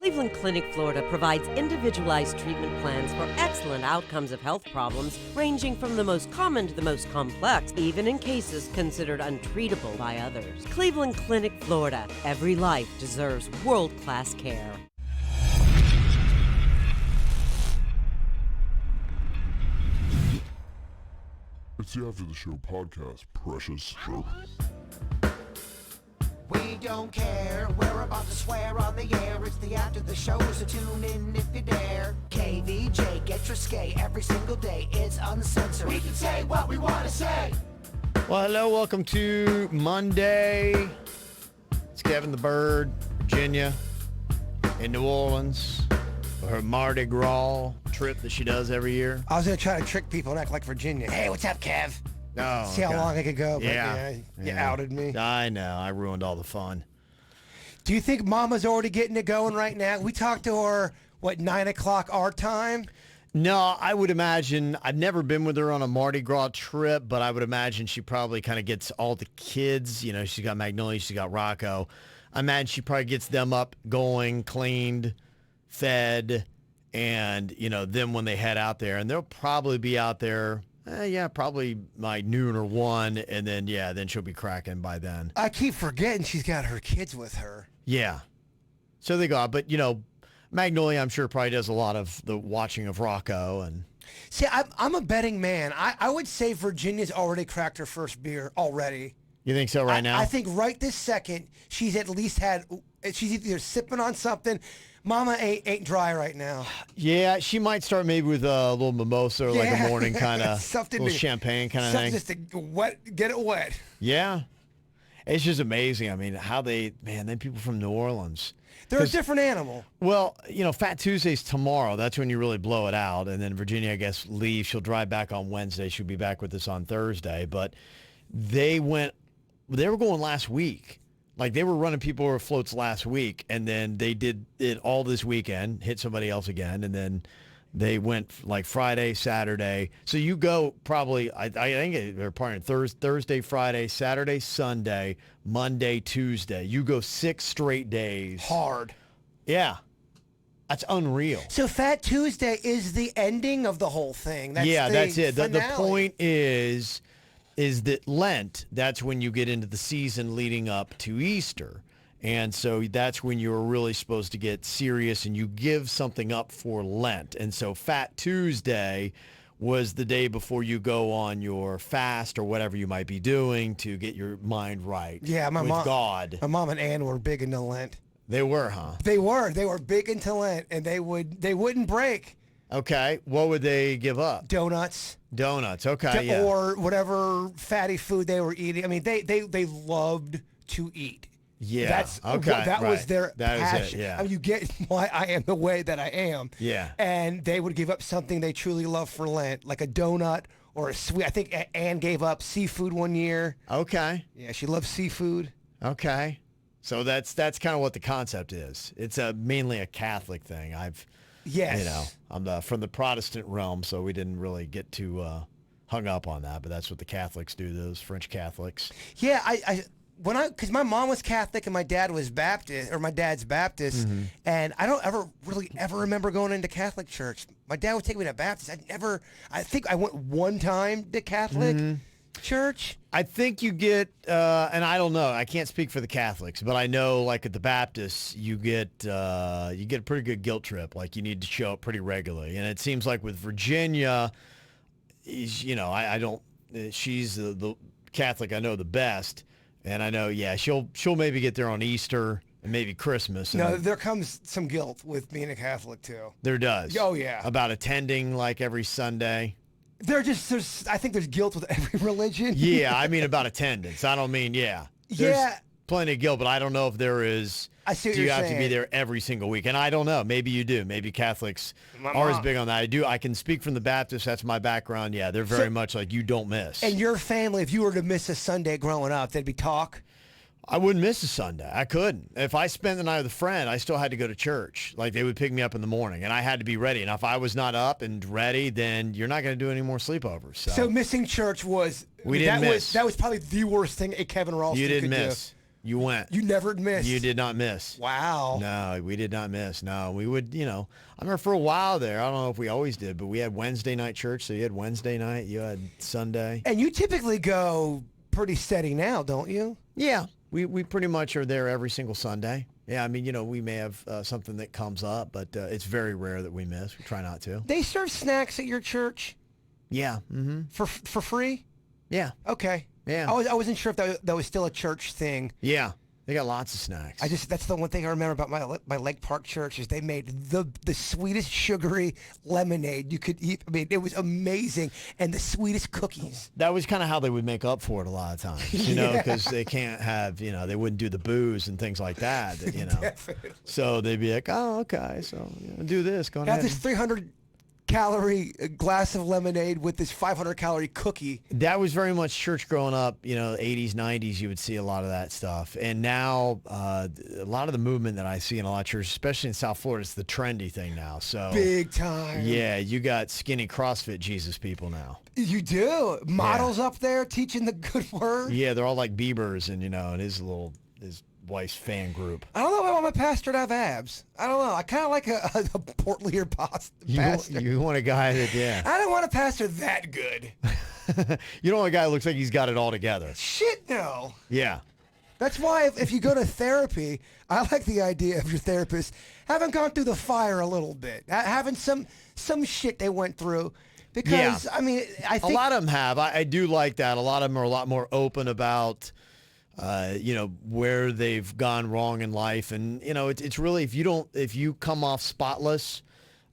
Cleveland Clinic, Florida provides individualized treatment plans for excellent outcomes of health problems ranging from the most common to the most complex, even in cases considered untreatable by others. Cleveland Clinic, Florida. Every life deserves world-class care. It's the After the Show podcast, precious. We don't care, we're about to swear on the air. It's the After the Show, so tune in if you dare. KVJ, get your skate every single day. It's uncensored. We can say what we want to say. Well, hello, welcome to Monday. It's Kevin the Bird, Virginia, in New Orleans, for her Mardi Gras trip that she does every year. I was going to try to trick people and act like Virginia. Hey, what's up, Kev? Oh, See how long I could go, but Yeah. you outed me. I know, I ruined all the fun. Do you think Mama's already getting it going right now? We talked to her, 9 o'clock our time? No, I would imagine, I've never been with her on a Mardi Gras trip, but I would imagine she probably kind of gets all the kids, you know, she's got Magnolia, she's got Rocco. I imagine she probably gets them up, going, cleaned, fed, and, you know, then when they head out there, and they'll probably be out there, probably like noon or 1, and then, then she'll be cracking by then. I keep forgetting she's got her kids with her. Yeah. So they go out, but, you know, Magnolia, I'm sure, probably does a lot of the watching of Rocco. And see, I'm a betting man. I would say Virginia's already cracked her first beer already. You think so right now? I think right this second, she's at least she's either sipping on something. Mama ain't dry right now. Yeah, she might start maybe with a little mimosa or like a morning kind of little champagne kind of thing. Just to get it wet. Yeah. It's just amazing. I mean, how them people from New Orleans. They're a different animal. Well, you know, Fat Tuesday's tomorrow. That's when you really blow it out. And then Virginia, I guess, leaves. She'll drive back on Wednesday. She'll be back with us on Thursday. But they were going last week. Like, they were running people over floats last week, and then they did it all this weekend, hit somebody else again, and then they went like Friday, Saturday. So you go probably, I think they're partying Thursday, Friday, Saturday, Sunday, Monday, Tuesday. You go 6 straight days. Hard. Yeah. That's unreal. So Fat Tuesday is the ending of the whole thing. That's it. The finale. point is that Lent, that's when you get into the season leading up to Easter. And so that's when you're really supposed to get serious and you give something up for Lent. And so Fat Tuesday was the day before you go on your fast or whatever you might be doing to get your mind right with God. My mom and Ann were big into Lent. They were, huh? They were big into Lent, and they wouldn't break. Okay. What would they give up? Donuts. Okay, or whatever fatty food they were eating. I mean, they loved to eat. Yeah. That was their passion. Is it, yeah. I mean, you get why I am the way that I am. Yeah. And they would give up something they truly love for Lent, like a donut or a sweet. I think Anne gave up seafood one year. Okay. Yeah, she loves seafood. Okay. So that's kind of what the concept is. It's mainly a Catholic thing. Yes. You know, I'm from the Protestant realm, so we didn't really get too hung up on that, but that's what the Catholics do, those French Catholics. Yeah, because my mom was Catholic and my dad was Baptist, or my dad's Baptist, and I don't ever remember going into Catholic church. My dad would take me to Baptist. I think I went one time to Catholic church. I think you get, and I don't know, I can't speak for the Catholics, but I know like at the Baptists, you get a pretty good guilt trip. Like you need to show up pretty regularly. And it seems like with Virginia, she's the Catholic I know the best. And I know, she'll maybe get there on Easter and maybe Christmas. No, there comes some guilt with being a Catholic too. There does. Oh yeah. About attending like every Sunday. I think there's guilt with every religion. Yeah, I mean about attendance. I don't mean, There's plenty of guilt, but I don't know if there is. I see what do you you're have saying. to be there every single week? And I don't know. Maybe you do. Maybe Catholics are as big on that. I can speak from the Baptist. That's my background. Yeah, they're very much like you don't miss. And your family, if you were to miss a Sunday growing up, there'd be talk? I wouldn't miss a Sunday. I couldn't. If I spent the night with a friend, I still had to go to church. Like they would pick me up in the morning, and I had to be ready. And if I was not up and ready, then you're not going to do any more sleepovers. So missing church was That was probably the worst thing a Kevin Ralston You didn't could miss. do. You went. You never missed. You did not miss. Wow. No, we did not miss. No, we would, I remember for a while there, I don't know if we always did, but we had Wednesday night church. So you had Wednesday night, you had Sunday. And you typically go pretty steady now, don't you? Yeah, we pretty much are there every single Sunday. Yeah, I mean, we may have something that comes up, but it's very rare that we miss. We try not to. They serve snacks at your church? Yeah. Mm-hmm. For free? Yeah. Okay. Yeah. I wasn't sure if that was still a church thing. Yeah. They got lots of snacks. That's the one thing I remember about my Lake Park church is they made the sweetest sugary lemonade you could eat. I mean, it was amazing, and the sweetest cookies. That was kind of how they would make up for it a lot of times, because they can't have, they wouldn't do the booze and things like that, Definitely. So they'd be like, oh, okay, so do this, go ahead. Have this 300-calorie glass of lemonade with this 500-calorie cookie. That was very much church growing up, 80s, 90s, you would see a lot of that stuff. And now a lot of the movement that I see in a lot of churches, especially in South Florida, it's the trendy thing now. So Big time. Yeah, you got skinny CrossFit Jesus people now. You do. Models up there teaching the good word. Yeah, they're all like Bieber's and, and his wife's fan group. I don't know if I want my pastor to have abs. I don't know. I kind of like a portlier pastor. You want a guy that, yeah. I don't want a pastor that good. You don't want a guy that looks like he's got it all together. Shit, no. Yeah. That's why if you go to therapy, I like the idea of your therapist having gone through the fire a little bit, having some shit they went through. Because, I mean, I think... A lot of them have. I do like that. A lot of them are a lot more open about... where they've gone wrong in life. And, it's really, if you come off spotless,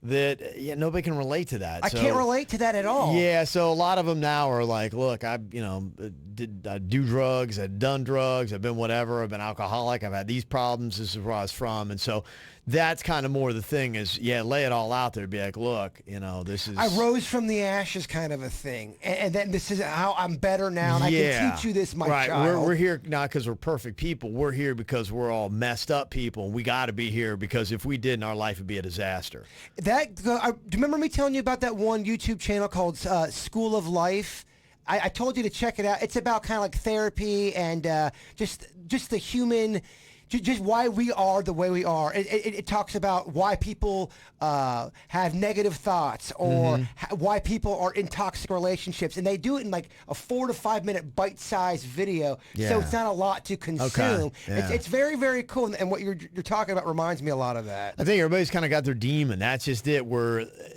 that nobody can relate to that. I can't relate to that at all. Yeah. So a lot of them now are like, look, I do drugs. I've done drugs. I've been whatever. I've been alcoholic. I've had these problems. This is where I was from. And so that's kind of more the thing is, lay it all out there. Be like, look, this is... I rose from the ashes kind of a thing. And then this is how I'm better now. And I can teach you this, my child. We're here not because we're perfect people. We're here because we're all messed up people. And we got to be here because if we didn't, our life would be a disaster. Do you remember me telling you about that one YouTube channel called School of Life? I told you to check it out. It's about kind of like therapy and just the human... Just why we are the way we are. It talks about why people have negative thoughts or why people are in toxic relationships. And they do it in like a 4 to 5 minute bite-sized video. Yeah. So it's not a lot to consume. Okay. Yeah. It's very, very cool. And what you're talking about reminds me a lot of that. I think everybody's kind of got their demon. That's just it.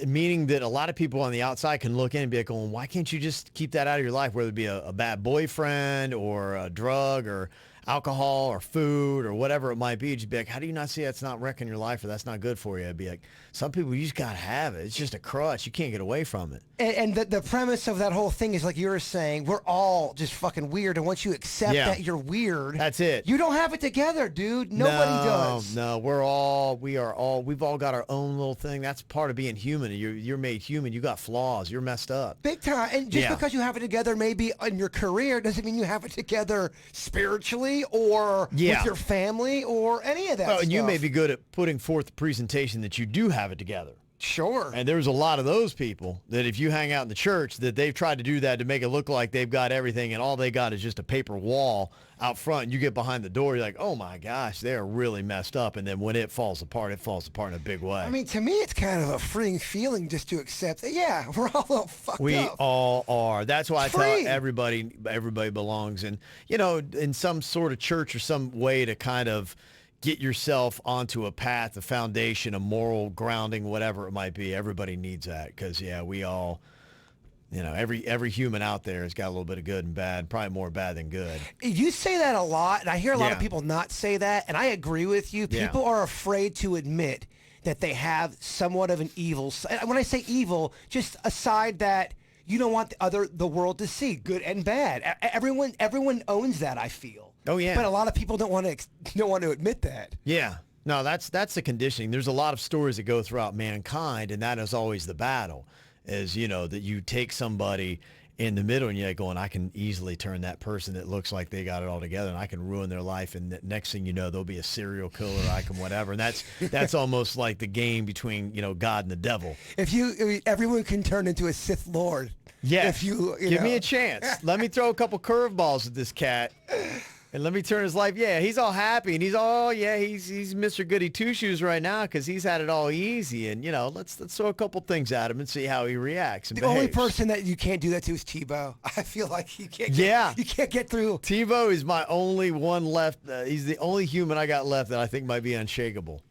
Meaning that a lot of people on the outside can look in and be like, going, why can't you just keep that out of your life, whether it be a bad boyfriend or a drug or alcohol or food or whatever it might be. Just be like, how do you not see that's not wrecking your life or that's not good for you? I'd be like, some people, you just got to have it. It's just a crutch. You can't get away from it. And the premise of that whole thing is like you were saying, we're all just fucking weird. And once you accept that you're weird, that's it. You don't have it together, dude. Nobody does. No, we've all got our own little thing. That's part of being human. You're made human. You got flaws. You're messed up. Big time. And just because you have it together maybe in your career doesn't mean you have it together spiritually or with your family or any of that stuff. And you may be good at putting forth the presentation that you do have it together. Sure. And there's a lot of those people that if you hang out in the church that they've tried to do that to make it look like they've got everything and all they got is just a paper wall out front. And you get behind the door, you're like, oh my gosh, they're really messed up. And then when it falls apart in a big way. I mean, to me, it's kind of a freeing feeling just to accept that, yeah, we're all a little fucked up. We all are. That's why I tell everybody belongs in, in some sort of church or some way to kind of get yourself onto a path, a foundation, a moral grounding, whatever it might be. Everybody needs that because, we all, every human out there has got a little bit of good and bad, probably more bad than good. You say that a lot, and I hear a lot of people not say that, and I agree with you. People are afraid to admit that they have somewhat of an evil side. When I say evil, just a side that you don't want the world to see, good and bad. Everyone owns that, I feel. Oh yeah, but a lot of people don't want to admit that. Yeah, no, that's the conditioning. There's a lot of stories that go throughout mankind, and that is always the battle. Is that you take somebody in the middle and you're going, I can easily turn that person that looks like they got it all together, and I can ruin their life, and the next thing you know, they'll be a serial killer. I can whatever, and that's almost like the game between God and the devil. Everyone can turn into a Sith Lord. Yeah, if you give me a chance. Let me throw a couple curveballs at this cat. And let me turn his life. Yeah, he's all happy, and he's Mr. Goody Two Shoes right now because he's had it all easy. And let's throw a couple things at him and see how he reacts. And the only behaves. person that you can't do that to is Tebow. I feel like you can't. You can't get through. Tebow is my only one left. He's the only human I got left that I think might be unshakable.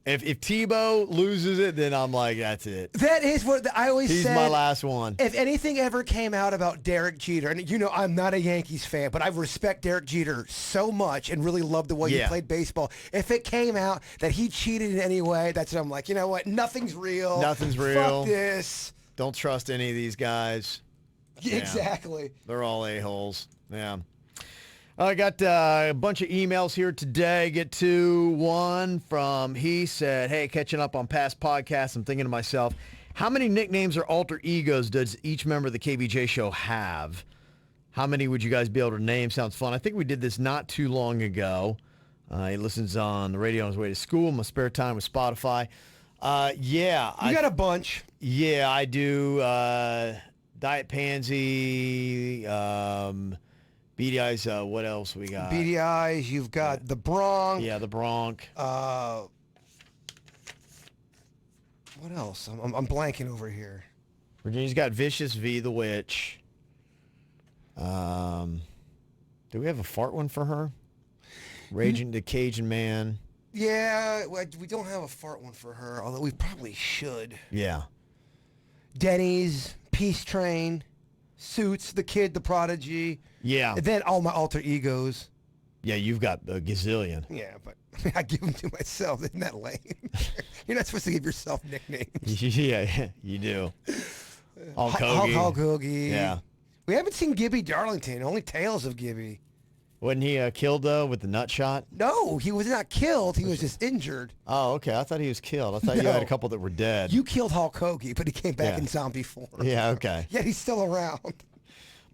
If Tebow loses it, then I'm like, that's it. That is what I always said. He's my last one. If anything ever came out about Derek Jeter, and I'm not a Yankees fan, but I respect Derek Jeter so much and really love the way he played baseball. If it came out that he cheated in any way, that's what I'm like, you know what? Nothing's real. Nothing's real. Fuck this. Don't trust any of these guys. Exactly. Yeah. They're all a-holes. Yeah. I got a bunch of emails here today. Get to one from, he said, hey, catching up on past podcasts, I'm thinking to myself, how many nicknames or alter egos does each member of the KVJ show have? How many would you guys be able to name? Sounds fun. I think we did this not too long ago. He listens on the radio on his way to school, in my spare time with Spotify. You got a bunch. Yeah, I do. Diet Pansy, Beady Eyes, what else we got? Beady Eyes, you've got the Bronc. Yeah, the Bronc. What else? I'm blanking over here. Virginia's got Vicious V, the Witch. Do we have a fart one for her? Raging the Cajun Man. Yeah, we don't have a fart one for her, although we probably should. Yeah. Denny's, Peace Train, Suits, the Kid, the Prodigy. Yeah. And then all my alter egos. Yeah, you've got a gazillion. Yeah, but I give them to myself. Isn't that lame? You're not supposed to give yourself nicknames. Yeah, you do. Hulk Hogan. Hulk Hogan. Yeah. We haven't seen Gibby Darlington. Only tales of Gibby. Wasn't he killed, though, with the nut shot? No, he was not killed. He was just injured. Oh, okay. I thought he was killed. I thought you had a couple that were dead. You killed Hulk Hogan, but he came back in zombie form. Yeah, okay. Yeah, he's still around.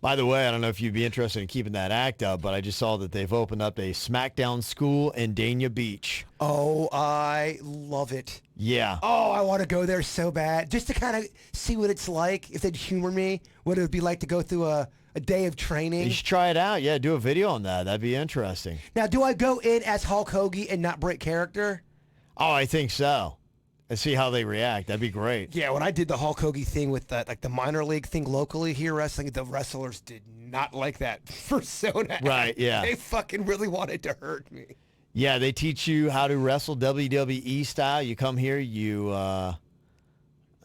By the way, I don't know if you'd be interested in keeping that act up, but I just saw that they've opened up a SmackDown school in Dania Beach. Oh, I love it. Yeah. Oh, I want to go there so bad. Just to kind of see what it's like, if they'd humor me, what it would be like to go through a day of training. You should try it out. Yeah, do a video on that. That'd be interesting. Now, do I go in as Hulk Hogan and not break character? Oh, I think so. And see how they react. That'd be great. Yeah, when I did the Hulk Hogan thing with the minor league thing locally here wrestling, the wrestlers did not like that persona. Right, yeah. They fucking really wanted to hurt me. Yeah, they teach you how to wrestle WWE style. You come here, you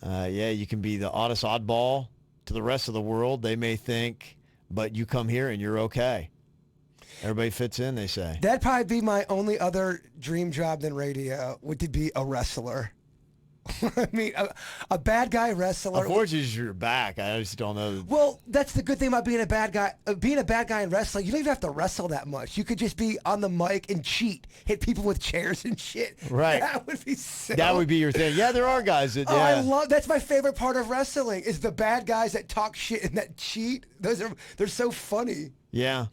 can be the oddest oddball to the rest of the world. They may think, but you come here and you're okay. Everybody fits in, they say. That'd probably be my only other dream job than radio, would to be a wrestler. I mean, a bad guy wrestler. Unfortunately, you're back. I just don't know. Well, that's the good thing about being a bad guy. Being a bad guy in wrestling, you don't even have to wrestle that much. You could just be on the mic and cheat, hit people with chairs and shit. Right. That would be so. That would be your thing. Yeah, there are guys that. Oh, yeah. That's my favorite part of wrestling is the bad guys that talk shit and that cheat. They're so funny. Yeah.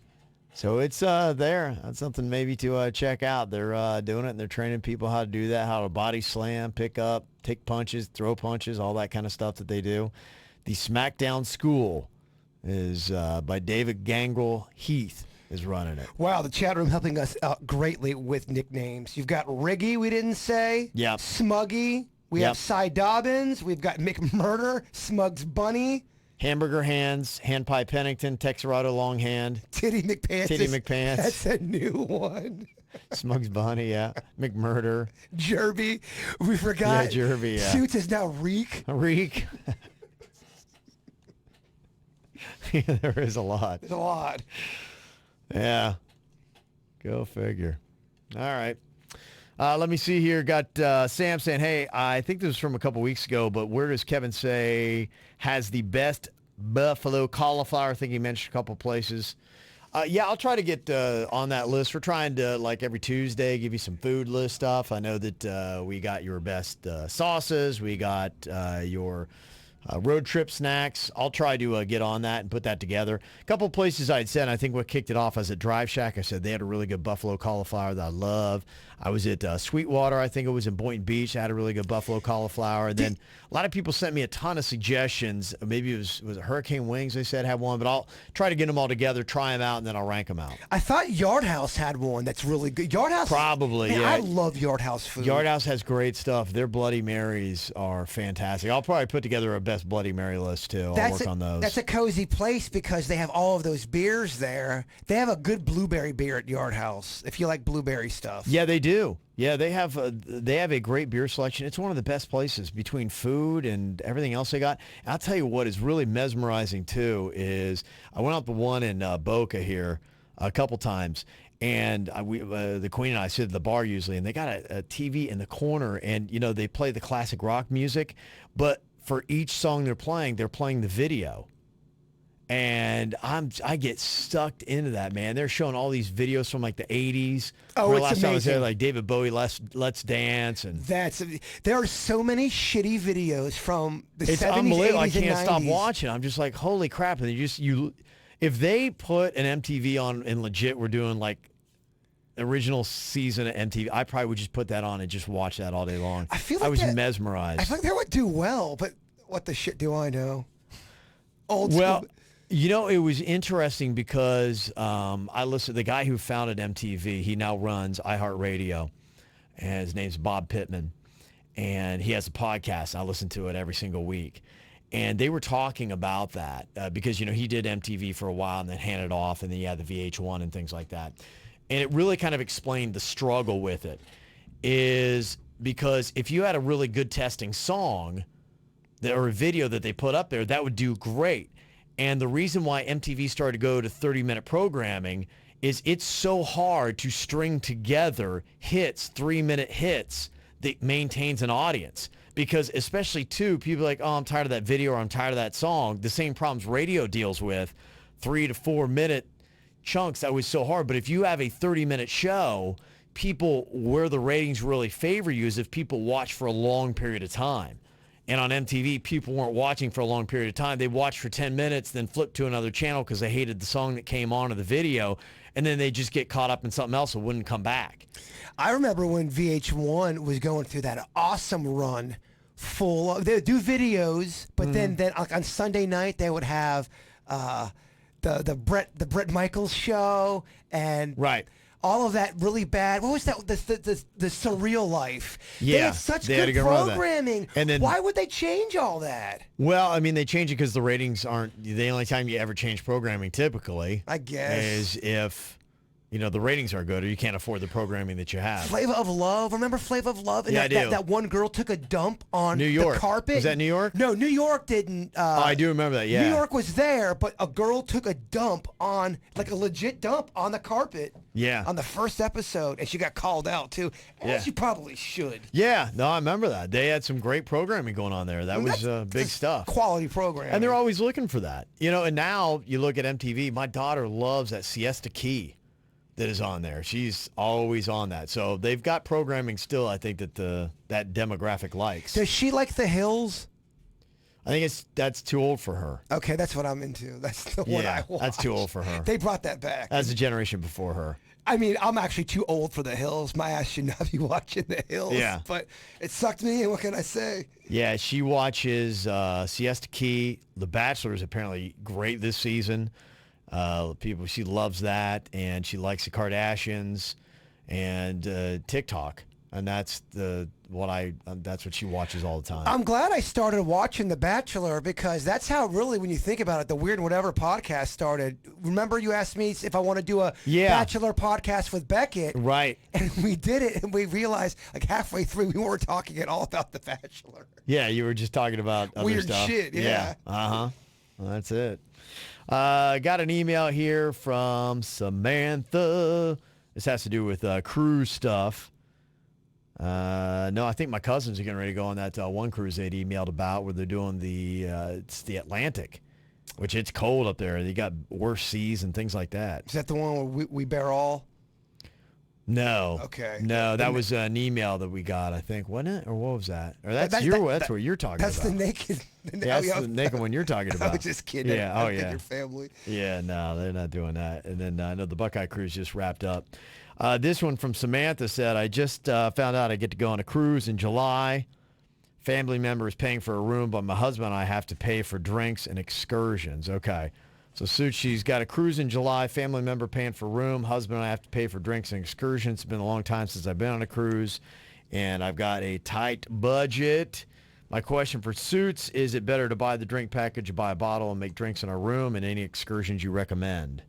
So it's there. That's something maybe to check out. They're doing it, and they're training people how to do that, how to body slam, pick up, take punches, throw punches, all that kind of stuff that they do. The SmackDown School is by David Gangrel Heath is running it. Wow, the chat room helping us out greatly with nicknames. You've got Riggy, we didn't say. Yep. Smuggy. We have Cy Dobbins. We've got McMurder, Smug's Bunny. Hamburger Hands, Hand Pie Pennington, Texarado Longhand. Titty McPants. Titty McPants. That's a new one. Smugs Bunny, yeah. McMurder. Jerby. We forgot. Yeah, Jerby, yeah. Suits is now Reek. Reek. Yeah, there is a lot. There's a lot. Yeah. Go figure. All right. Let me see here. Got Sam saying, hey, I think this was from a couple weeks ago, but where does Kevin say has the best buffalo cauliflower? I think he mentioned a couple places. Yeah, I'll try to get on that list. We're trying to, like every Tuesday, give you some food list stuff. I know that we got your best sauces. We got your road trip snacks. I'll try to get on that and put that together. A couple places I'd said, I think what kicked it off was at Drive Shack. I said they had a really good buffalo cauliflower that I love. I was at Sweetwater. I think it was in Boynton Beach. I had a really good buffalo cauliflower. And then a lot of people sent me a ton of suggestions. Maybe it was it Hurricane Wings they said had one, but I'll try to get them all together, try them out, and then I'll rank them out. I thought Yard House had one that's really good. Yard House? Probably, man, yeah. I love Yard House food. Yard House has great stuff. Their Bloody Marys are fantastic. I'll probably put together a best Bloody Mary list, too. I'll work on those. That's a cozy place because they have all of those beers there. They have a good blueberry beer at Yard House, if you like blueberry stuff. Yeah, they do. Yeah, they have a great beer selection. It's one of the best places between food and everything else they got. And I'll tell you what is really mesmerizing, too, is I went out the one in Boca here a couple times, and the Queen and I sit at the bar usually, and they got a TV in the corner, and, you know, they play the classic rock music, but for each song they're playing the video. And I get sucked into that, man. They're showing all these videos from like the 80s. Oh, it's last time I was there, amazing. like David Bowie, Let's Dance, and There are so many shitty videos from the it's 70s, unbelievable. 80s, I can't and 90s. stop watching. I'm just like, holy crap! And if they put an MTV on and legit were doing like original season of MTV, I probably would just put that on and just watch that all day long. I feel like I was that- mesmerized. I feel like they would do well, but what the shit do I know? Old school. Well, you know, it was interesting because I listened. The guy who founded MTV, he now runs iHeartRadio, and his name's Bob Pittman, and he has a podcast. I listen to it every single week, and they were talking about that because, you know, he did MTV for a while and then handed off, and then you had the VH1 and things like that, and it really kind of explained the struggle with it, is because if you had a really good testing song or a video that they put up there, that would do great. And the reason why MTV started to go to 30-minute programming is it's so hard to string together hits, 3-minute hits that maintains an audience. Because especially, too, people are like, oh, I'm tired of that video or I'm tired of that song. The same problems radio deals with, 3 to 4 minute chunks. That was so hard. But if you have a 30-minute show, people, where the ratings really favor you is if people watch for a long period of time. And on MTV, people weren't watching for a long period of time. They watched for 10 minutes, then flipped to another channel because they hated the song that came on or the video, and then they just get caught up in something else and wouldn't come back. I remember when VH1 was going through that awesome run full of, they would do videos, but then like on Sunday night they would have the Bret Michaels show and Right. all of that really bad. What was that? The Surreal Life. They Yeah, had such they had good to get rid of that. programming. And then- why would they change all that? Well, I mean, they change it because the ratings aren't, the only time you ever change programming typically, I guess. is if, you know, the ratings are good or you can't afford the programming that you have. Flavor of Love. Remember Flavor of Love? And Yeah, I do. that one girl took a dump on New York. the carpet. Was that New York? No, New York didn't. Oh, I do remember that, yeah. New York was there, but a girl took a dump on, like a legit dump on the carpet. Yeah. On the first episode, and she got called out too. And Yeah. she probably should. Yeah, no, I remember that. They had some great programming going on there. That was big That's stuff. Quality program. And they're always looking for that. You know, and now you look at MTV, my daughter loves that Siesta Key that is on there. She's always on that. So they've got programming still, I think, that that demographic likes. Does she like The Hills? I think that's too old for her. Okay, that's what I'm into. That's the one I watch. that's too old for her. They brought that back. That's a generation before her. I mean, I'm actually too old for The Hills. My ass should not be watching The Hills. Yeah. But it sucked me in. What can I say? Yeah, she watches Siesta Key. The Bachelor is apparently great this season. She loves that, and she likes the Kardashians and TikTok, and that's what she watches all the time. I'm glad I started watching The Bachelor because that's how really, when you think about it, the Weird and Whatever podcast started. Remember you asked me if I want to do a Bachelor podcast with Beckett? Right. And we did it, and we realized like halfway through we weren't talking at all about The Bachelor. Yeah, you were just talking about other Weird stuff. shit, yeah. Uh-huh. Well, that's it. Got an email here from Samantha. This has to do with cruise stuff. No, I think my cousins are getting ready to go on that one cruise they'd emailed about where they're doing it's the Atlantic, which it's cold up there. They got worse seas and things like that. Is that the one where we bear all? No. Okay. No, that was an email that we got, I think, wasn't it? Or what was that? Or that's what you're talking That's about. the naked. That's the naked one you're talking about. I was just kidding. Yeah. Oh, And yeah. Your family. Yeah, no, they're not doing that. And then I know the Buckeye cruise just wrapped up. This one from Samantha said, I just found out I get to go on a cruise in July. Family member is paying for a room, but my husband and I have to pay for drinks and excursions. Okay. So she's got a cruise in July, family member paying for room, husband and I have to pay for drinks and excursions. It's been a long time since I've been on a cruise, and I've got a tight budget. My question for Suits, is it better to buy the drink package or buy a bottle and make drinks in our room, and any excursions you recommend?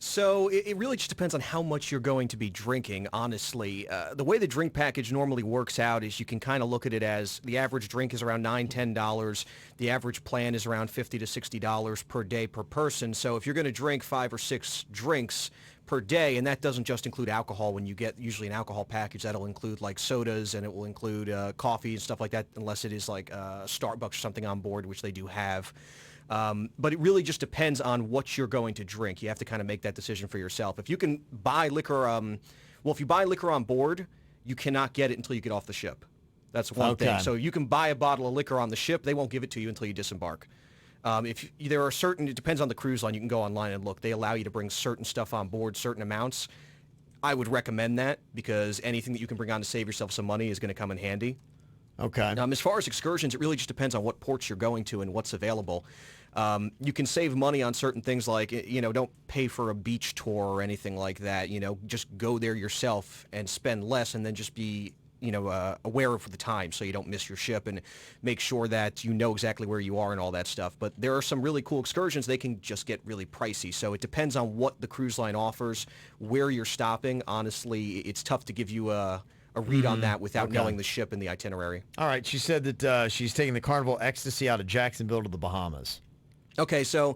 So it really just depends on how much you're going to be drinking, honestly. The way the drink package normally works out is you can kind of look at it as the average drink is around $9, $10. The average plan is around $50 to $60 per day per person. So if you're going to drink 5 or 6 drinks per day, and that doesn't just include alcohol. When you get usually an alcohol package, that'll include like sodas, and it will include coffee and stuff like that, unless it is like Starbucks or something on board, which they do have. But it really just depends on what you're going to drink. You have to kind of make that decision for yourself. If you can buy liquor, if you buy liquor on board, you cannot get it until you get off the ship. That's one thing. So you can buy a bottle of liquor on the ship. They won't give it to you until you disembark. There are certain, it depends on the cruise line. You can go online and look. They allow you to bring certain stuff on board, certain amounts. I would recommend that because anything that you can bring on to save yourself some money is going to come in handy. Okay. As far as excursions, it really just depends on what ports you're going to and what's available. You can save money on certain things like, don't pay for a beach tour or anything like that. Just go there yourself and spend less, and then just be, aware of the time so you don't miss your ship, and make sure that you know exactly where you are and all that stuff. But there are some really cool excursions. They can just get really pricey. So it depends on what the cruise line offers, where you're stopping. Honestly, it's tough to give you a read on that without knowing the ship and the itinerary. All right. She said that she's taking the Carnival Ecstasy out of Jacksonville to the Bahamas. Okay, so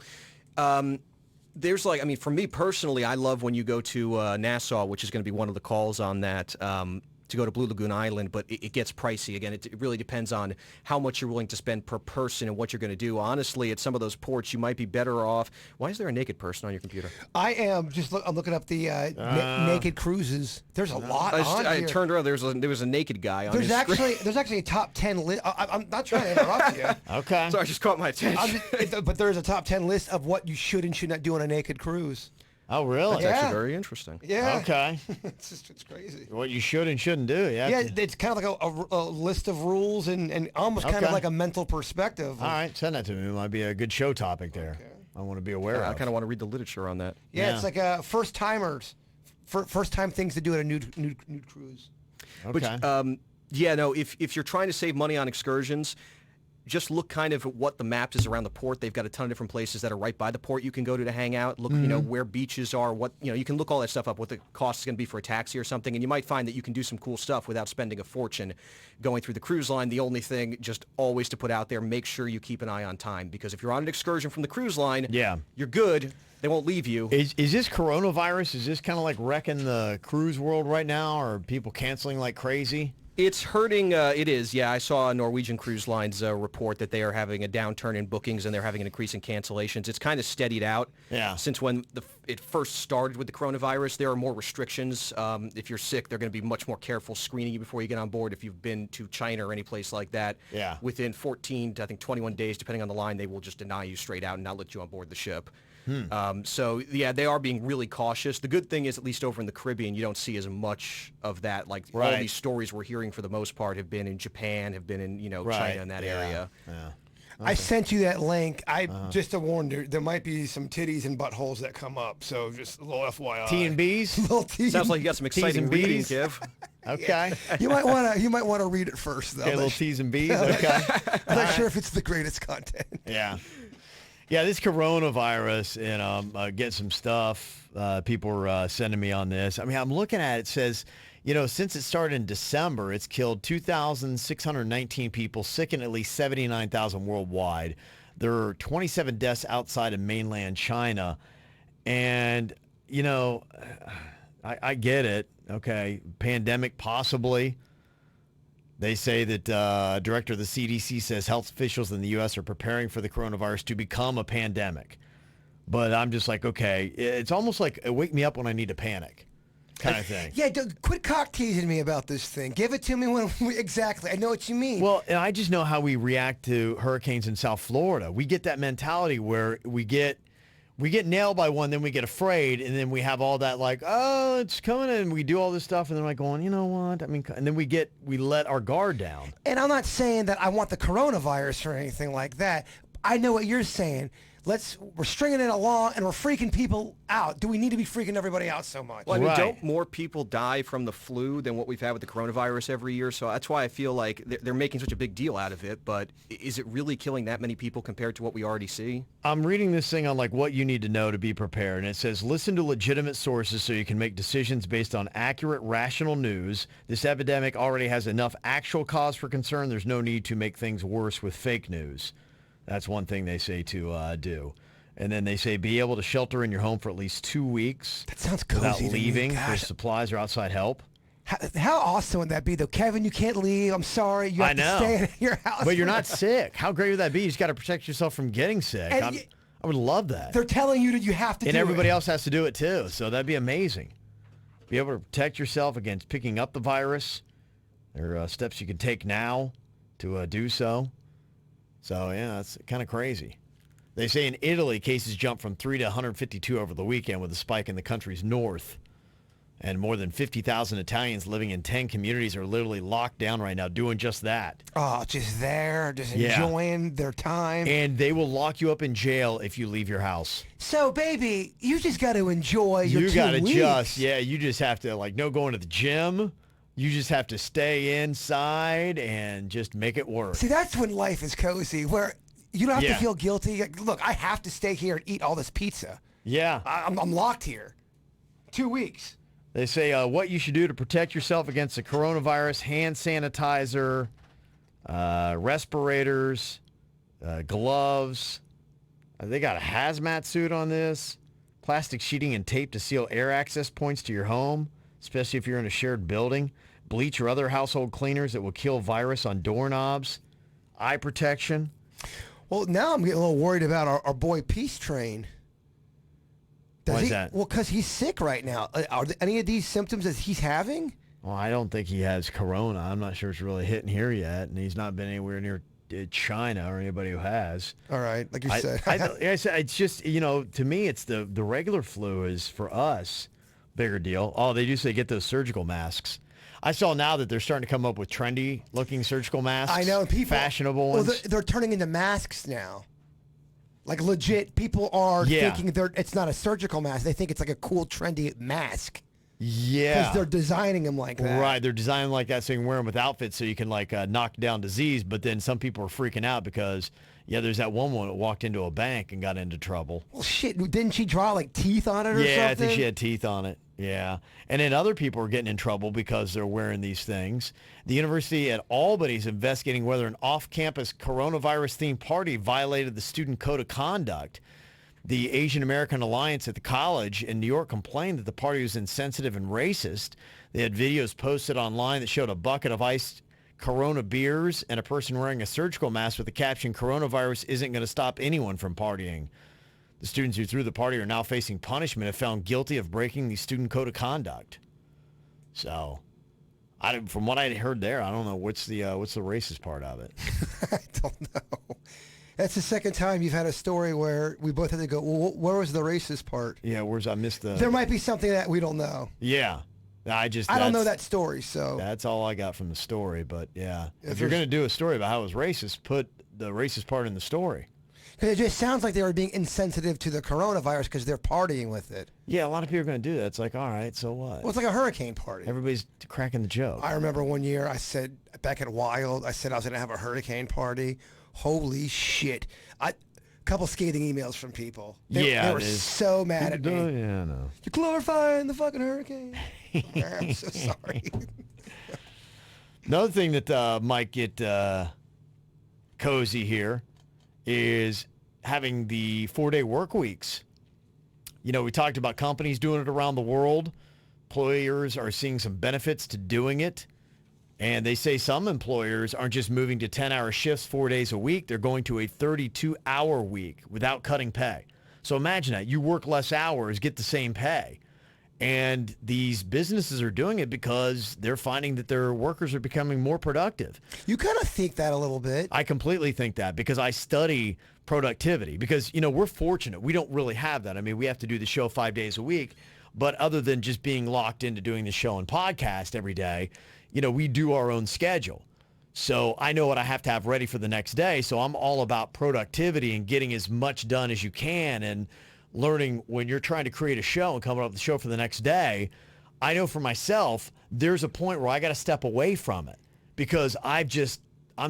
there's for me personally, I love when you go to Nassau, which is going to be one of the calls on that, to go to Blue Lagoon Island, but it gets pricey. Again, it really depends on how much you're willing to spend per person and what you're going to do. Honestly, at some of those ports, you might be better off. Why is there a naked person on your computer? I am I'm looking up the naked cruises. There's a lot on I here. turned around. There was a naked guy on There's actually a top 10 list. I'm not trying to interrupt you. Okay. Sorry, I just caught my attention. But there's a top 10 list of what you should and should not do on a naked cruise. Oh, really? That's actually very interesting. Yeah. Okay. It's crazy. What you should and shouldn't do. Yeah. Yeah, it's kind of like a list of rules and almost kind of like a mental perspective. All right, send that to me. It might be a good show topic there. Okay. I want to be aware of. I kind of want to read the literature on that. Yeah, it's like first-timers. First-time things to do at a nude cruise. Okay. But, if you're trying to save money on excursions, just look kind of at what the map is around the port. They've got a ton of different places that are right by the port you can go to hang out. Look, where beaches are, you can look all that stuff up, what the cost is going to be for a taxi or something, and you might find that you can do some cool stuff without spending a fortune going through the cruise line. The only thing, just always to put out there, make sure you keep an eye on time, because if you're on an excursion from the cruise line, you're good. They won't leave you. Is this coronavirus, is this kind of like wrecking the cruise world right now, or are people canceling like crazy? It's hurting. It is. Yeah, I saw Norwegian Cruise Line's report that they are having a downturn in bookings and they're having an increase in cancellations. It's kind of steadied out. Yeah. Since when it first started with the coronavirus, there are more restrictions. If you're sick, they're going to be much more careful screening you before you get on board. If you've been to China or any place like that, within 14 to 21 days, depending on the line, they will just deny you straight out and not let you on board the ship. They are being really cautious. The good thing is, at least over in the Caribbean, you don't see as much of that. Like all these stories we're hearing for the most part have been in Japan, have been in China and that area. Yeah. Okay. I sent you that link. Just to warn you, there might be some titties and buttholes that come up. So just a little FYI. T&Bs? Little T. Sounds like you got some exciting reading, Kev. Okay. You might want to read it first, though. Okay, little T's and B's. Okay. I'm not sure if it's the greatest content. Yeah. Yeah, this coronavirus, getting some stuff. People are sending me on this. I mean, I'm looking at it. It says, since it started in December, it's killed 2,619 people, sickened at least 79,000 worldwide. There are 27 deaths outside of mainland China. And, I get it. Okay, pandemic possibly. They say that director of the CDC says health officials in the U.S. are preparing for the coronavirus to become a pandemic. But I'm just like, okay, it's almost like wake me up when I need to panic. kind of thing. Yeah, quit cock teasing me about this thing. Give it to me when exactly. I know what you mean. Well, and I just know how we react to hurricanes in South Florida. We get that mentality where we get nailed by one, then we get afraid, and then we have all that like, oh, it's coming, and we do all this stuff, and then like going, you know what? I mean, and then we let our guard down. And I'm not saying that I want the coronavirus or anything like that. I know what you're saying. We're stringing it along and we're freaking people out. Do we need to be freaking everybody out so much? Well, I mean, Right. don't more people die from the flu than what we've had with the coronavirus every year? So that's why I feel like they're making such a big deal out of it. But is it really killing that many people compared to what we already see? I'm reading this thing on like what you need to know to be prepared, and it says listen to legitimate sources so you can make decisions based on accurate, rational news. This epidemic already has enough actual cause for concern. There's no need to make things worse with fake news. That's one thing they say to do. And then they say be able to shelter in your home for at least 2 weeks. That sounds cozy without to me. leaving for Gosh. supplies or outside help. How awesome would that be, though? Kevin, you can't leave. I'm sorry. You have I know. to stay at your house. But you're not sick. How great would that be? You just got to protect yourself from getting sick. And I would love that. They're telling you that you have to do And everybody it. else has to do it too. So that'd be amazing. Be able to protect yourself against picking up the virus. There are steps you can take now to do so. So, yeah, that's kind of crazy. They say in Italy, cases jumped from 3 to 152 over the weekend with a spike in the country's north. And more than 50,000 Italians living in 10 communities are literally locked down right now doing just that. Oh, just there, just Yeah. enjoying their time. And they will lock you up in jail if you leave your house. So, baby, you just got to enjoy your You 2 got to weeks. you just have to, like, no going to the gym. You just have to stay inside and just make it work. See, that's when life is cozy, where you don't have Yeah. to feel guilty. Like, look, I have to stay here and eat all this pizza. Yeah. I'm locked here. 2 weeks. They say what you should do to protect yourself against the coronavirus: hand sanitizer, respirators, gloves. They got a hazmat suit on this, plastic sheeting and tape to seal air access points to your home, especially if you're in a shared building, bleach or other household cleaners that will kill virus on doorknobs, eye protection. Well, now I'm getting a little worried about our boy Peace Train. Why is that? Well, because he's sick right now. Are there any of these symptoms that he's having? Well, I don't think he has corona. I'm not sure it's really hitting here yet, and he's not been anywhere near China or anybody who has. All right, like you said. I said it's just, to me, it's the regular flu is for us bigger deal. Oh, they do say get those surgical masks. I saw now that they're starting to come up with trendy looking surgical masks. I know, people fashionable well, ones. they're turning into masks now. Like legit, people are thinking it's not a surgical mask. They think it's like a cool, trendy mask. Yeah. Because they're designing them like that. Right, they're designed like that so you can wear them with outfits so you can like knock down disease. But then some people are freaking out because, there's that one woman that walked into a bank and got into trouble. Well, shit, didn't she draw like teeth on it or something? Yeah, I think she had teeth on it. Yeah. And then other people are getting in trouble because they're wearing these things. The University at Albany is investigating whether an off-campus coronavirus-themed party violated the student code of conduct. The Asian American Alliance at the college in New York complained that the party was insensitive and racist. They had videos posted online that showed a bucket of iced Corona beers and a person wearing a surgical mask with the caption, "Coronavirus isn't going to stop anyone from partying." The students who threw the party are now facing punishment if found guilty of breaking the student code of conduct. So, from what I heard there, I don't know what's the racist part of it. I don't know. That's the second time you've had a story where we both had to go, well, where was the racist part? Yeah, I missed the... There might be something that we don't know. Yeah. I don't know that story, so... That's all I got from the story, but yeah. If you're there's- going to do a story about how it was racist, put the racist part in the story. Because it just sounds like they were being insensitive to the coronavirus because they're partying with it. Yeah, a lot of people are going to do that. It's like, all right, so what? Well, it's like a hurricane party. Everybody's cracking the joke. I remember one year I said, back at Wild, I said I was going to have a hurricane party. Holy shit. A couple scathing emails from people. They were so mad at me. Yeah, I know. You're glorifying the fucking hurricane. I'm so sorry. Another thing that might get cozy here is having the 4-day work weeks. We talked about companies doing it around the world. Employers are seeing some benefits to doing it. And they say some employers aren't just moving to 10-hour shifts 4 days a week. They're going to a 32-hour week without cutting pay. So imagine that. You work less hours, get the same pay. And these businesses are doing it because they're finding that their workers are becoming more productive. You kind of think that a little bit. I completely think that because I study productivity because, we're fortunate. We don't really have that. I mean, we have to do the show 5 days a week. But other than just being locked into doing the show and podcast every day, we do our own schedule. So I know what I have to have ready for the next day. So I'm all about productivity and getting as much done as you can and learning when you're trying to create a show and coming up with the show for the next day. I know for myself, there's a point where I got to step away from it because I'm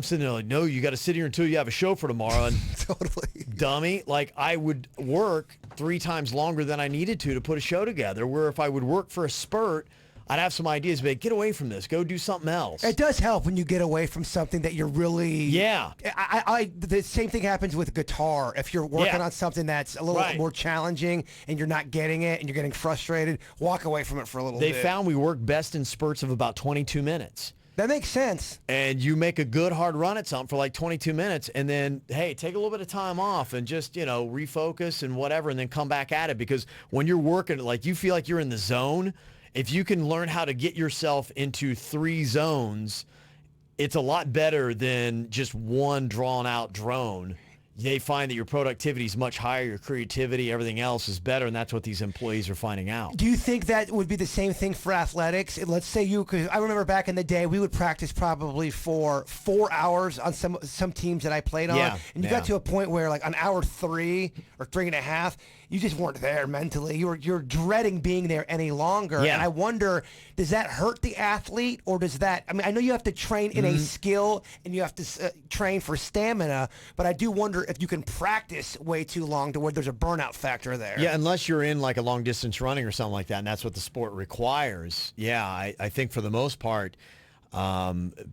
sitting there like, no, you got to sit here until you have a show for tomorrow. And Totally. Dummy. Like I would work 3 times longer than I needed to put a show together, where if I would work for a spurt, I'd have some ideas, but get away from this. Go do something else. It does help when you get away from something that you're really... Yeah. The same thing happens with guitar. If you're working Yeah. on something that's a little more challenging and you're not getting it and you're getting frustrated, walk away from it for a little bit. They found we work best in spurts of about 22 minutes. That makes sense. And you make a good hard run at something for like 22 minutes and then, hey, take a little bit of time off and just, refocus and whatever and then come back at it. Because when you're working, like you feel like you're in the zone, if you can learn how to get yourself into 3 zones, it's a lot better than just one drawn out drone. They find that your productivity is much higher, your creativity, everything else is better, and that's what these employees are finding out. Do you think that would be the same thing for athletics? Let's say because I remember back in the day, we would practice probably for 4 hours on some teams that I played on. Yeah, And you got to a point where like on hour 3 or 3.5, you just weren't there mentally. You're dreading being there any longer. Yeah. And I wonder, does that hurt the athlete or does that, I mean, I know you have to train in a skill and you have to train for stamina, but I do wonder if you can practice way too long to where there's a burnout factor there. Yeah, unless you're in like a long distance running or something like that, and that's what the sport requires. Yeah, I think for the most part,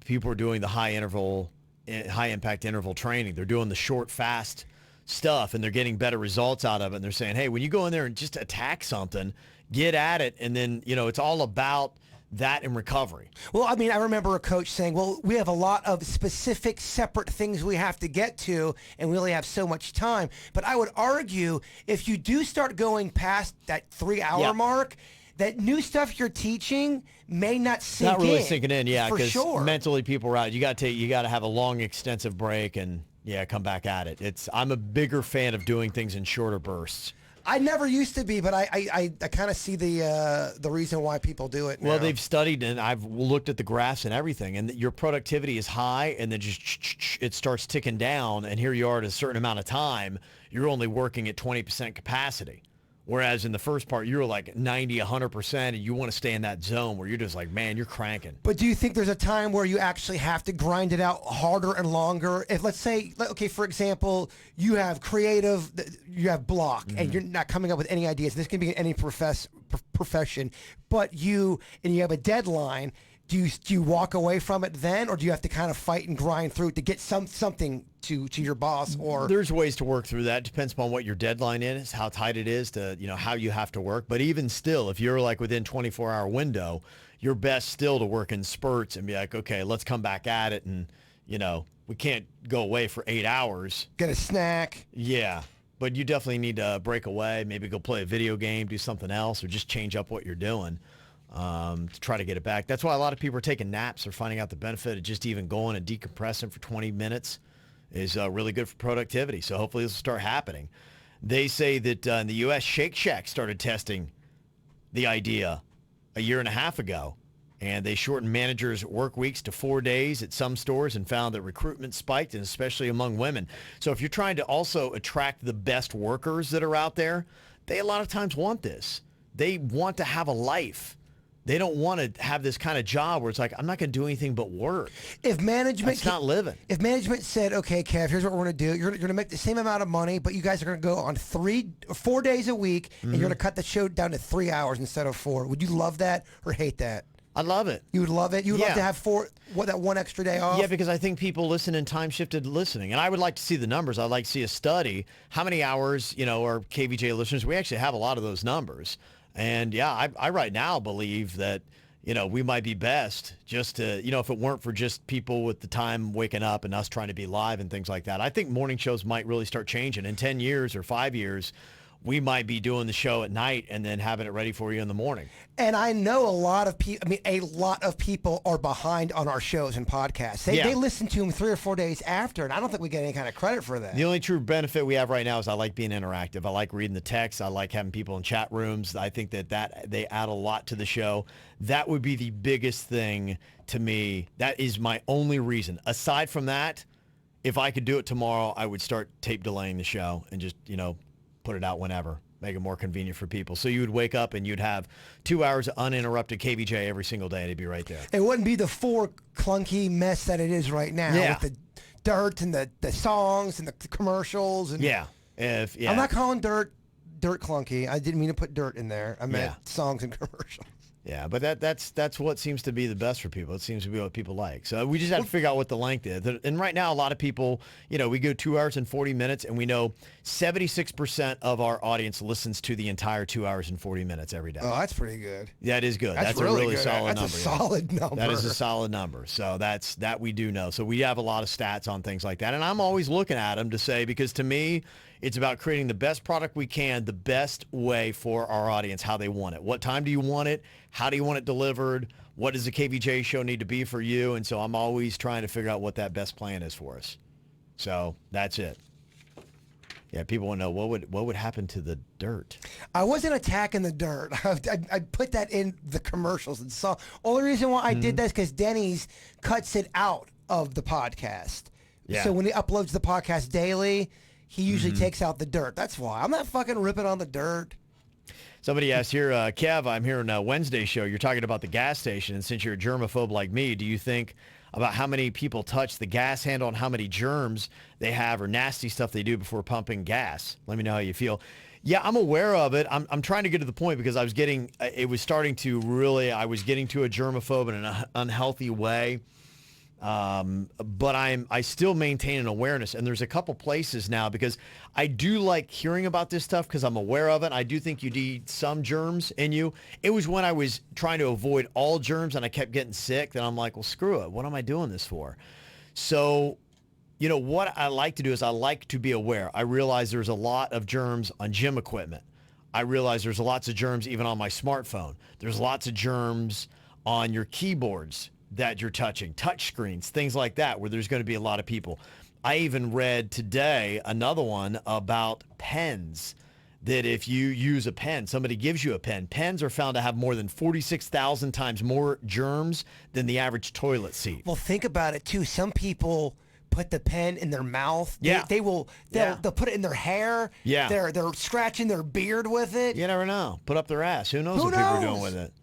people are doing the high impact interval training. They're doing the short, fast stuff, and they're getting better results out of it. And they're saying, hey, when you go in there and just attack something, get at it, and then, it's all about that in recovery. Well, I mean, I remember a coach saying, well, we have a lot of specific separate things we have to get to, and we only have so much time. But I would argue if you do start going past that 3-hour mark, that new stuff you're teaching may not sink in. Not really sinking in, yeah, for because sure. mentally people are out. You got to have a long, extensive break and, come back at it. I'm a bigger fan of doing things in shorter bursts. I never used to be, but I kind of see the reason why people do it now. Well, they've studied, and I've looked at the graphs and everything, and your productivity is high, and then just it starts ticking down, and here you are at a certain amount of time, you're only working at 20% capacity. Whereas in the first part, you're like 90, 100%, and you want to stay in that zone where you're just like, man, you're cranking. But do you think there's a time where you actually have to grind it out harder and longer? If let's say, okay, for example, you have you have block, and you're not coming up with any ideas. This can be in any profession, but you have a deadline. Do you walk away from it then, or do you have to kind of fight and grind through it to get something to your boss? Or there's ways to work through that. It depends upon what your deadline is, how tight it is, to how you have to work. But even still, if you're like within 24-hour window, you're best still to work in spurts and be like, okay, let's come back at it, and we can't go away for 8 hours. Get a snack. Yeah. But you definitely need to break away, maybe go play a video game, do something else, or just change up what you're doing. To try to get it back. That's why a lot of people are taking naps. They're finding out the benefit of just even going and decompressing for 20 minutes is really good for productivity. So hopefully this will start happening. They say that in the U.S., Shake Shack started testing the idea a year and a half ago, and they shortened managers' work weeks to 4 days at some stores and found that recruitment spiked, and especially among women. So if you're trying to also attract the best workers that are out there, they a lot of times want this. They want to have a life. They don't want to have this kind of job where it's like, I'm not going to do anything but work. If management... That's not living. If management said, okay, Kev, here's what we're going to do. You're going to make the same amount of money, but you guys are going to go on 4 days a week, and you're going to cut the show down to 3 hours instead of 4. Would you love that or hate that? I love it. You would love it? You would love to have that one extra day off? Yeah, because I think people listen in time-shifted listening. And I would like to see the numbers. I'd like to see a study. How many hours, are KVJ listeners? We actually have a lot of those numbers. And, yeah, I right now believe that, we might be best just to, if it weren't for just people with the time waking up and us trying to be live and things like that. I think morning shows might really start changing. In 10 years or 5 years, we might be doing the show at night and then having it ready for you in the morning. And I know a lot of people, a lot of people are behind on our shows and podcasts. They listen to them 3 or 4 days after, and I don't think we get any kind of credit for that. The only true benefit we have right now is I like being interactive. I like reading the text. I like having people in chat rooms. I think that they add a lot to the show. That would be the biggest thing to me. That is my only reason. Aside from that, if I could do it tomorrow, I would start tape delaying the show and just, put it out whenever. Make it more convenient for people. So you would wake up and you'd have 2 hours of uninterrupted KVJ every single day, and it'd be right there. It wouldn't be the 4 clunky mess that it is right now with the dirt and the songs and the commercials. And I'm not calling dirt clunky. I didn't mean to put dirt in there. I meant songs and commercials. Yeah, but that's what seems to be the best for people. It seems to be what people like. So we just have to figure out what the length is. And right now, a lot of people, we go 2 hours and 40 minutes, and we know 76% of our audience listens to the entire 2 hours and 40 minutes every day. Oh, that's pretty good. That is good. That's really a really good. solid number. That's a solid number. That is a solid number. So that we do know. So we have a lot of stats on things like that. And I'm always looking at them to say, because to me, it's about creating the best product we can, the best way for our audience, how they want it. What time do you want it? How do you want it delivered? What does the KVJ show need to be for you? And so I'm always trying to figure out what that best plan is for us. So that's it. Yeah, people want to know what would happen to the dirt. I wasn't attacking the dirt. I put that in the commercials and saw. Only reason why I did that is because Denny's cuts it out of the podcast. Yeah. So when he uploads the podcast daily, he usually takes out the dirt. That's why. I'm not fucking ripping on the dirt. Somebody asked here, Kev, I'm here on a Wednesday show. You're talking about the gas station. And since you're a germaphobe like me, do you think about how many people touch the gas handle and how many germs they have or nasty stuff they do before pumping gas? Let me know how you feel. Yeah, I'm aware of it. I'm trying to get to the point because I was getting to a germaphobe in an unhealthy way. But I still maintain an awareness, and there's a couple places now because I do like hearing about this stuff because I'm aware of it. I do think you need some germs in you. It was when I was trying to avoid all germs and I kept getting sick that I'm like, well, screw it. What am I doing this for? So, what I like to do is I like to be aware. I realize there's a lot of germs on gym equipment. I realize there's lots of germs even on my smartphone. There's lots of germs on your keyboards that you're touching, touch screens, things like that, where there's going to be a lot of people. I even read today another one about pens, that if you use a pen, somebody gives you a pen, pens are found to have more than 46,000 times more germs than the average toilet seat. Well, think about it, too. Some people put the pen in their mouth. Yeah. They'll put it in their hair. Yeah. They're scratching their beard with it. You never know. Put up their ass. Who knows what people are doing with it?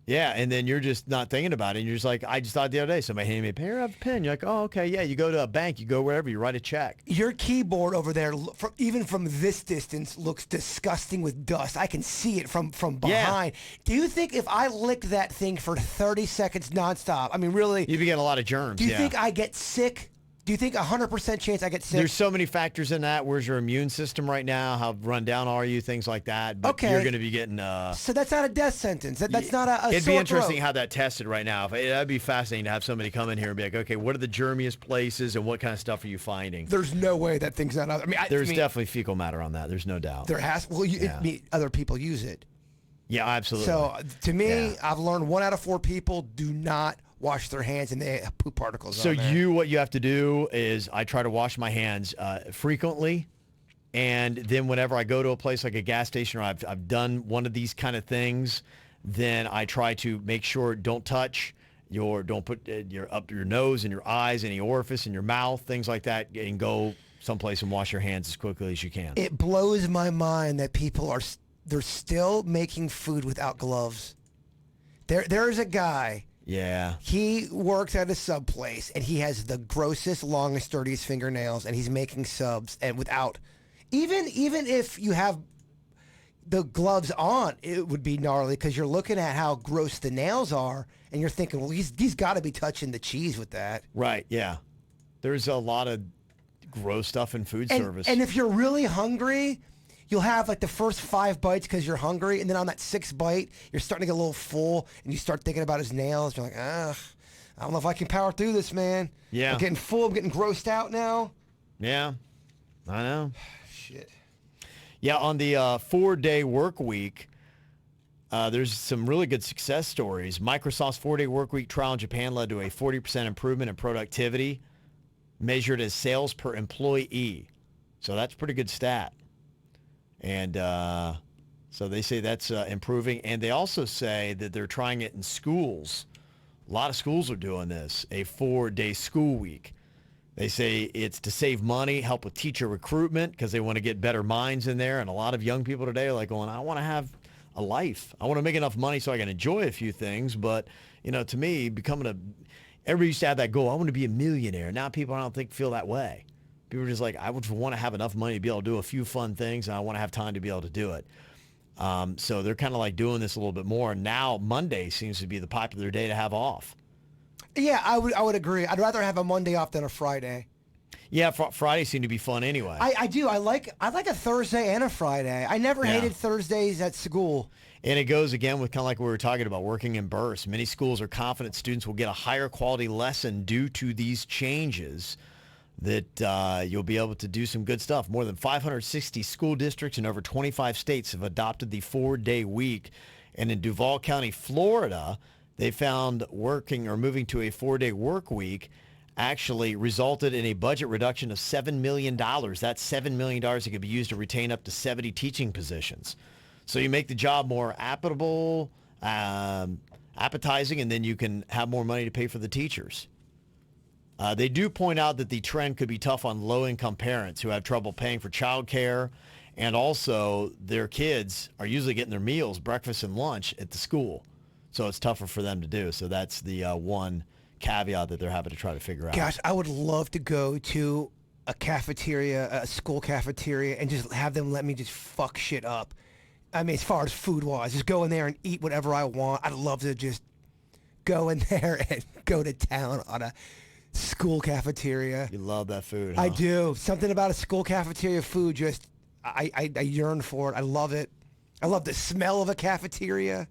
Yeah, and then you're just not thinking about it. And you're just like, I just thought the other day, somebody handed me a pen. Here, I have a pen. You're like, oh, okay, yeah. You go to a bank, you go wherever, you write a check. Your keyboard over there, even from this distance, looks disgusting with dust. I can see it from behind. Yeah. Do you think if I lick that thing for 30 seconds nonstop, I mean, really? You'd be getting a lot of germs. Do you think I get sick? Do you think 100% chance I get sick? There's so many factors in that. Where's your immune system right now? How run down are you? Things like that. But you're going to be getting... so that's not a death sentence. That's not a It'd be interesting throat. how that tested right now. That'd be fascinating to have somebody come in here and be like, okay, what are the germiest places and what kind of stuff are you finding? There's no way that thing's not... There's definitely fecal matter on that. There's no doubt. There has... Well, other people use it. Yeah, absolutely. So to me, I've learned 1 out of 4 people do not wash their hands and they have poop particles on there. What you have to do is I try to wash my hands frequently, and then whenever I go to a place like a gas station or I've done one of these kind of things, then I try to make sure don't put your up your nose and your eyes, any orifice in your mouth, things like that, and go someplace and wash your hands as quickly as you can. It blows my mind that people they're still making food without gloves. There's a guy. Yeah. He works at a sub place, and he has the grossest, longest, dirtiest fingernails, and he's making subs, and without, even if you have the gloves on, it would be gnarly because you're looking at how gross the nails are, and you're thinking, well, he's got to be touching the cheese with that. Right, yeah. There's a lot of gross stuff in food service. And if you're really hungry... You'll have like the first 5 bites because you're hungry, and then on that 6th bite, you're starting to get a little full, and you start thinking about his nails. You're like, I don't know if I can power through this, man. Yeah. I'm getting full. I'm getting grossed out now. Yeah, I know. Shit. Yeah, on the 4-day work week, there's some really good success stories. Microsoft's 4-day work week trial in Japan led to a 40% improvement in productivity measured as sales per employee. So that's a pretty good stat. And so they say that's improving. And they also say that they're trying it in schools. A lot of schools are doing this, a 4-day school week. They say it's to save money, help with teacher recruitment because they want to get better minds in there. And a lot of young people today are like going, I want to have a life. I want to make enough money so I can enjoy a few things. But, to me, everybody used to have that goal. I want to be a millionaire. Now people, I don't think, feel that way. People are just like, I would want to have enough money to be able to do a few fun things, and I want to have time to be able to do it. So they're kind of like doing this a little bit more. And now Monday seems to be the popular day to have off. Yeah, I would agree. I'd rather have a Monday off than a Friday. Yeah, Fridays seem to be fun anyway. I do. I like a Thursday and a Friday. I never hated Thursdays at school. And it goes again with kind of like we were talking about, working in bursts. Many schools are confident students will get a higher quality lesson due to these changes, that you'll be able to do some good stuff. More than 560 school districts in over 25 states have adopted the 4-day week. And in Duval County, Florida, they found moving to a 4-day work week actually resulted in a budget reduction of $7 million. That's $7 million that could be used to retain up to 70 teaching positions. So you make the job more appetizing, and then you can have more money to pay for the teachers. They do point out that the trend could be tough on low-income parents who have trouble paying for childcare, and also their kids are usually getting their meals, breakfast and lunch, at the school. So it's tougher for them to do. So that's the one caveat that they're having to try to figure out. Gosh, I would love to go to a cafeteria, a school cafeteria, and just have them let me just fuck shit up. I mean, as far as food-wise, just go in there and eat whatever I want. I'd love to just go in there and go to town on a school cafeteria. You love that food, huh? I do. Something about a school cafeteria food, just, I yearn for it. I love it. I love the smell of a cafeteria.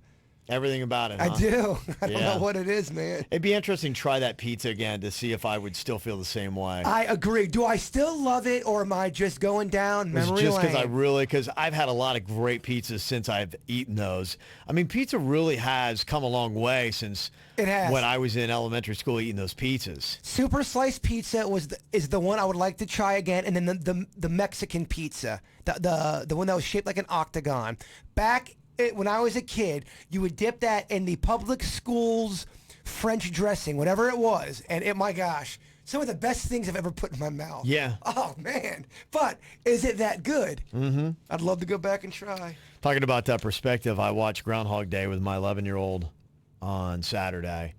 Everything about it, huh? I do. I don't know what it is, man. It'd be interesting to try that pizza again to see if I would still feel the same way. I agree. Do I still love it, or am I just going down memory lane? Just because I've had a lot of great pizzas since I've eaten those. I mean, pizza really has come a long way since it has. When I was in elementary school eating those pizzas. Super sliced pizza is the one I would like to try again, and then the Mexican pizza, the one that was shaped like an octagon. When I was a kid, you would dip that in the public schools French dressing, whatever it was, and my gosh, some of the best things I've ever put in my mouth. Yeah. Oh, man. But is it that good? Mm-hmm. I'd love to go back and try. Talking about that perspective, I watched Groundhog Day with my 11-year-old on Saturday,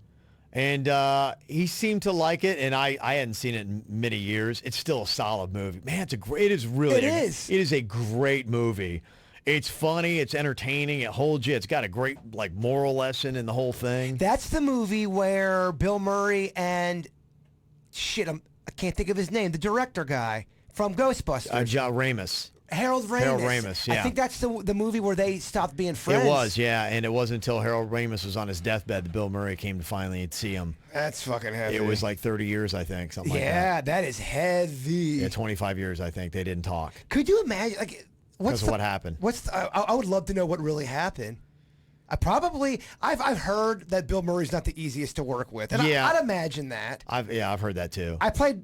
and he seemed to like it, and I hadn't seen it in many years. It's still a solid movie. Man, it is a great movie. It's funny, it's entertaining, it holds you. It's got a great moral lesson in the whole thing. That's the movie where Bill Murray and I can't think of his name, the director guy from Ghostbusters. Harold Ramis, yeah. I think that's the movie where they stopped being friends. It was, yeah, and it wasn't until Harold Ramis was on his deathbed that Bill Murray came to finally see him. That's fucking heavy. It was like 30 years, I think, something like that. Yeah, that is heavy. Yeah, 25 years, I think. They didn't talk. Could you imagine, because of what happened? I would love to know what really happened. I've heard that Bill Murray's not the easiest to work with, and yeah. I'd imagine that. I've heard that too. I played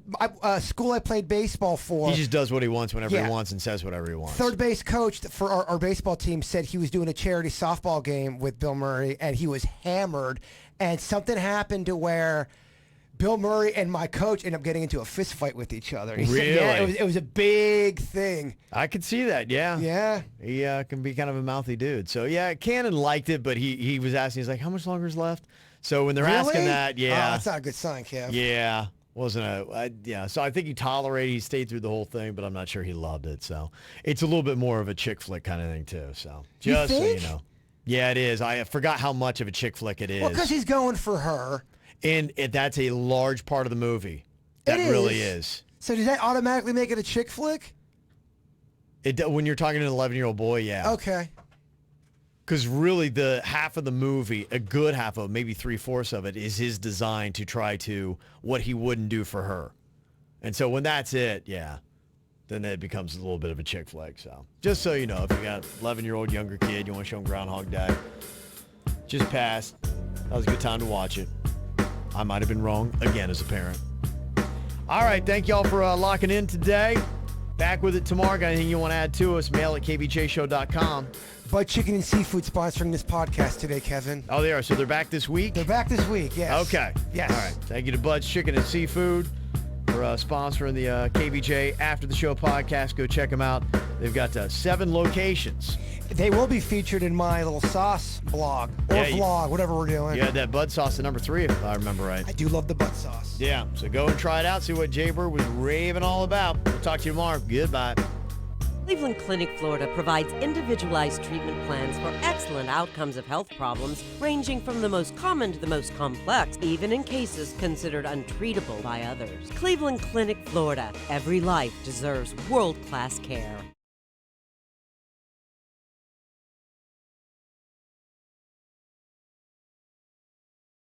school I played baseball for. He just does what he wants whenever he wants and says whatever he wants. Third base coach for our baseball team said he was doing a charity softball game with Bill Murray, and he was hammered, and something happened to where Bill Murray and my coach ended up getting into a fist fight with each other. Really? Yeah, it was a big thing. I could see that, yeah. Yeah. He can be kind of a mouthy dude. So, yeah, Cannon liked it, but he was asking, he's like, how much longer is left? So when they're asking that, yeah. Oh, that's not a good sign, Kev. Yeah. So I think he stayed through the whole thing, but I'm not sure he loved it. So it's a little bit more of a chick flick kind of thing, too. So just so you know. Yeah, it is. I forgot how much of a chick flick it is. Well, because he's going for her. And that's a large part of the movie. That really is. So does that automatically make it a chick flick? When you're talking to an 11-year-old boy, yeah. Okay. Because really the half of the movie, a good half of it, maybe 3/4 of it, is his design to try to what he wouldn't do for her. And so when that's it, yeah. then it becomes a little bit of a chick flick. So just so you know, if you got an 11-year-old younger kid, you want to show them Groundhog Day, just passed. That was a good time to watch it. I might have been wrong again as a parent. All right, thank y'all for locking in today. Back with it tomorrow. Got anything you want to add to us? Mail at kvjshow.com. Bud Chicken and Seafood sponsoring this podcast today, Kevin. Oh, they are. So they're back this week? They're back this week, yes. Okay. Yes. All right. Thank you to Bud's Chicken and Seafood for sponsoring the KVJ After the Show podcast. Go check them out. They've got 7 locations. They will be featured in my little sauce blog or vlog, whatever we're doing. You had that Bud sauce at number 3, if I remember right. I do love the butt sauce. Yeah. So go and try it out. See what Jaybird was raving all about. We'll talk to you tomorrow. Goodbye. Cleveland Clinic, Florida provides individualized treatment plans for excellent outcomes of health problems ranging from the most common to the most complex, even in cases considered untreatable by others. Cleveland Clinic, Florida. Every life deserves world-class care.